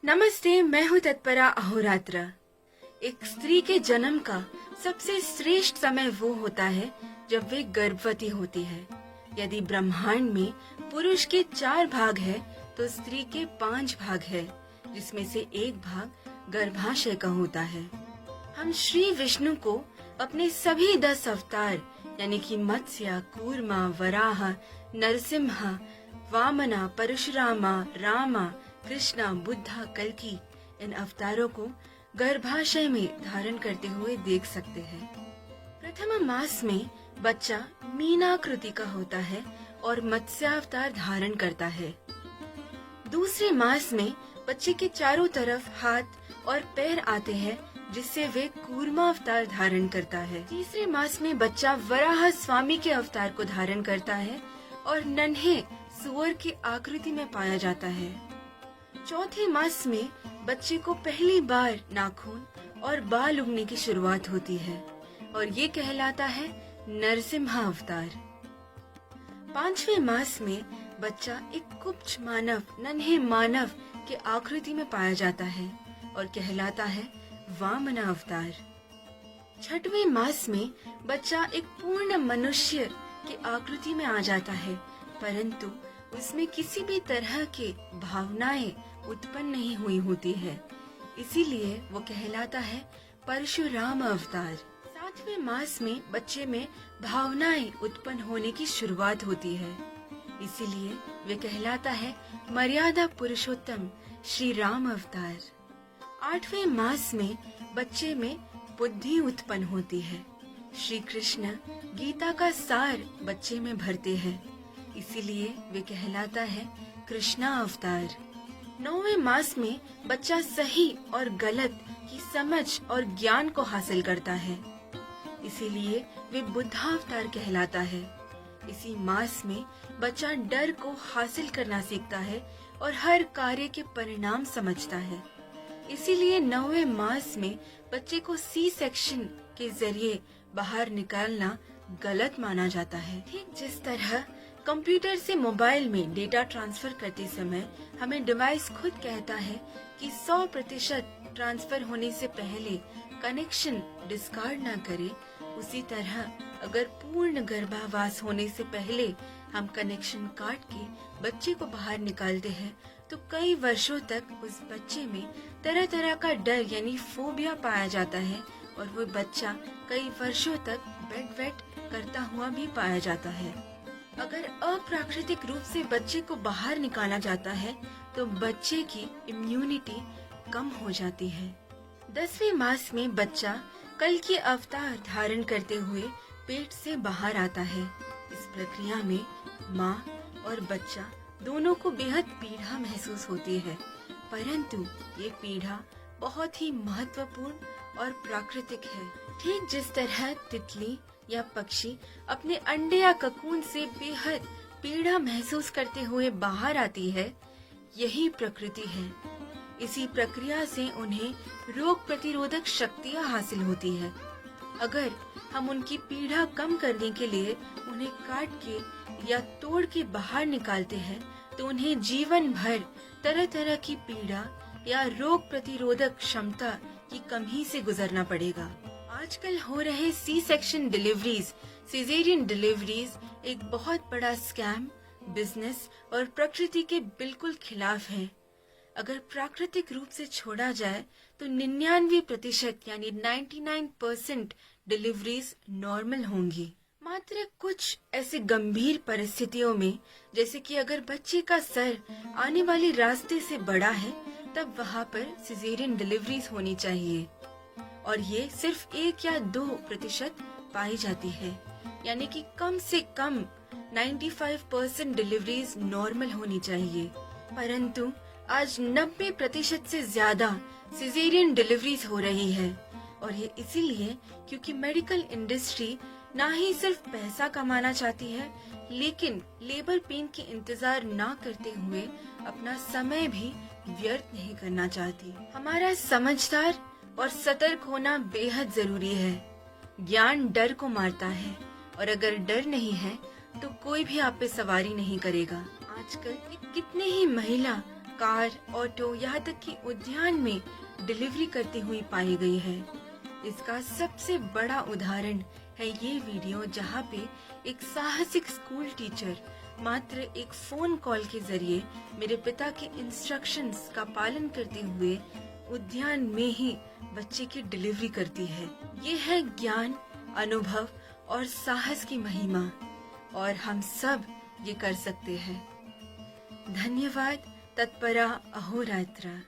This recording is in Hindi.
नमस्ते, मैं हूँ तत्परा अहोरात्र। एक स्त्री के जन्म का सबसे श्रेष्ठ समय वो होता है जब वे गर्भवती होती है। यदि ब्रह्मांड में पुरुष के 4 भाग है तो स्त्री के 5 भाग है, जिसमें से एक भाग गर्भाशय का होता है। हम श्री विष्णु को अपने सभी 10 अवतार यानी कि मत्स्य, कूर्मा, वराह, नरसिम्हा, वामना, परशुरामा, रामा, कृष्णा, बुद्धा, कल्कि इन अवतारों को गर्भाशय में धारण करते हुए देख सकते हैं। प्रथम मास में बच्चा मीनाकृति का होता है और मत्स्यावतार धारण करता है। दूसरे मास में बच्चे के चारों तरफ हाथ और पैर आते हैं, जिससे वे कूर्मा अवतार धारण करता है। तीसरे मास में बच्चा वराह स्वामी के अवतार को धारण करता है और नन्हे सुअर की आकृति में पाया जाता है। चौथे मास में बच्चे को पहली बार नाखून और बाल उगने की शुरुआत होती है और ये कहलाता है नरसिम्हा अवतार। 5वें मास में बच्चा एक कुब्ज मानव, नन्हे मानव के आकृति में पाया जाता है और कहलाता है वामना अवतार। 6वें मास में बच्चा एक पूर्ण मनुष्य की आकृति में आ जाता है, परंतु उसमें किसी भी तरह के भावनाएं उत्पन्न नहीं हुई होती है, इसीलिए वो कहलाता है परशुराम अवतार। 7वें मास में बच्चे में भावनाएं उत्पन्न होने की शुरुआत होती है, इसीलिए वे कहलाता है मर्यादा पुरुषोत्तम श्री राम अवतार। 8वें मास में बच्चे में बुद्धि उत्पन्न होती है। श्री कृष्ण गीता का सार बच्चे में भरते हैं, इसीलिए वे कहलाता है कृष्णा अवतार। 9वें मास में बच्चा सही और गलत की समझ और ज्ञान को हासिल करता है, इसीलिए वे बुद्धावतार कहलाता है। इसी मास में बच्चा डर को हासिल करना सीखता है और हर कार्य के परिणाम समझता है, इसीलिए 9वें मास में बच्चे को सी सेक्शन के जरिए बाहर निकालना गलत माना जाता है। ठीक जिस तरह कंप्यूटर से मोबाइल में डेटा ट्रांसफर करते समय हमें डिवाइस खुद कहता है कि 100% ट्रांसफर होने से पहले कनेक्शन डिस्कार्ड न करे, उसी तरह अगर पूर्ण गर्भावास होने से पहले हम कनेक्शन काट के बच्चे को बाहर निकालते हैं तो कई वर्षों तक उस बच्चे में तरह तरह का डर यानी फोबिया पाया जाता है और वो बच्चा कई वर्षों तक बेड वेट करता हुआ भी पाया जाता है। अगर अप्राकृतिक रूप से बच्चे को बाहर निकाला जाता है तो बच्चे की इम्यूनिटी कम हो जाती है। 10वें मास में बच्चा कल की अवतार धारण करते हुए पेट से बाहर आता है। इस प्रक्रिया में माँ और बच्चा दोनों को बेहद पीड़ा महसूस होती है, परंतु ये पीड़ा बहुत ही महत्वपूर्ण और प्राकृतिक है। ठीक जिस तरह तितली या पक्षी अपने अंडे या ककून से बेहद पीड़ा महसूस करते हुए बाहर आती है, यही प्रकृति है। इसी प्रक्रिया से उन्हें रोग प्रतिरोधक शक्तियाँ हासिल होती है। अगर हम उनकी पीड़ा कम करने के लिए उन्हें काट के या तोड़ के बाहर निकालते हैं तो उन्हें जीवन भर तरह तरह की पीड़ा या रोग प्रतिरोधक क्षमता की कमी से गुजरना पड़ेगा। आजकल हो रहे C section deliveries, caesarean deliveries एक बहुत बड़ा स्कैम, बिजनेस और प्रकृति के बिल्कुल खिलाफ है। अगर प्राकृतिक रूप से छोड़ा जाए तो 99% यानी 99% डिलीवरीज नॉर्मल होंगी। मात्र कुछ ऐसे गंभीर परिस्थितियों में, जैसे कि अगर बच्चे का सर आने वाले रास्ते से बड़ा है, तब वहाँ पर सिजेरियन डिलीवरीज होनी चाहिए और ये सिर्फ 1 या 2% पाई जाती है, यानी कि कम से कम 95% डिलीवरीज नॉर्मल होनी चाहिए। परंतु आज 90% से ज्यादा सिजेरियन डिलीवरीज हो रही है और ये इसीलिए क्योंकि मेडिकल इंडस्ट्री ना ही सिर्फ पैसा कमाना चाहती है, लेकिन लेबर पेन के इंतजार ना करते हुए अपना समय भी व्यर्थ नहीं करना चाहती। हमारा समझदार और सतर्क होना बेहद जरूरी है। ज्ञान डर को मारता है और अगर डर नहीं है तो कोई भी आप पे सवारी नहीं करेगा। आजकल कितने ही महिला कार, ऑटो, यहाँ तक कि उद्यान में डिलीवरी करती हुई पाई गई है। इसका सबसे बड़ा उदाहरण है ये वीडियो, जहाँ पे एक साहसिक स्कूल टीचर मात्र एक फोन कॉल के जरिए मेरे पिता के इंस्ट्रक्शंस का पालन करते हुए उद्यान में ही बच्चे की डिलीवरी करती है। ये है ज्ञान, अनुभव और साहस की महिमा, और हम सब ये कर सकते हैं। धन्यवाद। तत्परा अहोरात्र।